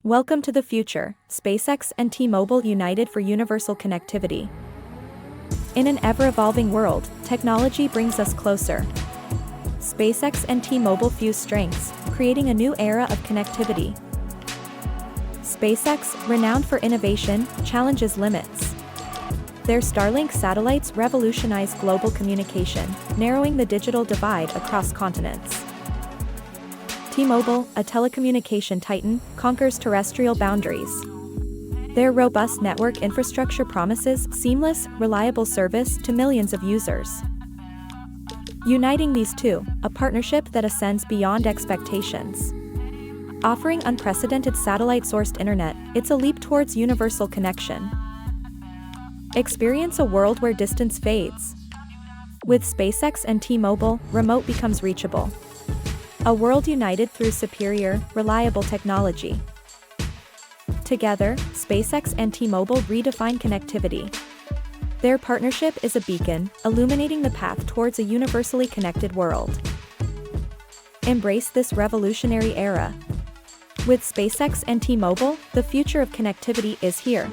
Welcome to the future, SpaceX and T-Mobile united for universal connectivity. In an ever-evolving world, technology brings us closer. SpaceX and T-Mobile fuse strengths, creating a new era of connectivity. SpaceX, renowned for innovation, challenges limits. Their Starlink satellites revolutionize global communication, narrowing the digital divide across continents. T-Mobile, a telecommunication titan, conquers terrestrial boundaries. Their robust network infrastructure promises seamless, reliable service to millions of users. Uniting these two, a partnership that ascends beyond expectations. Offering unprecedented satellite-sourced internet, it's a leap towards universal connection. Experience a world where distance fades. With SpaceX and T-Mobile, remote becomes reachable. A world united through superior, reliable technology. Together, SpaceX and T-Mobile redefine connectivity. Their partnership is a beacon, illuminating the path towards a universally connected world. Embrace this revolutionary era. With SpaceX and T-Mobile, the future of connectivity is here.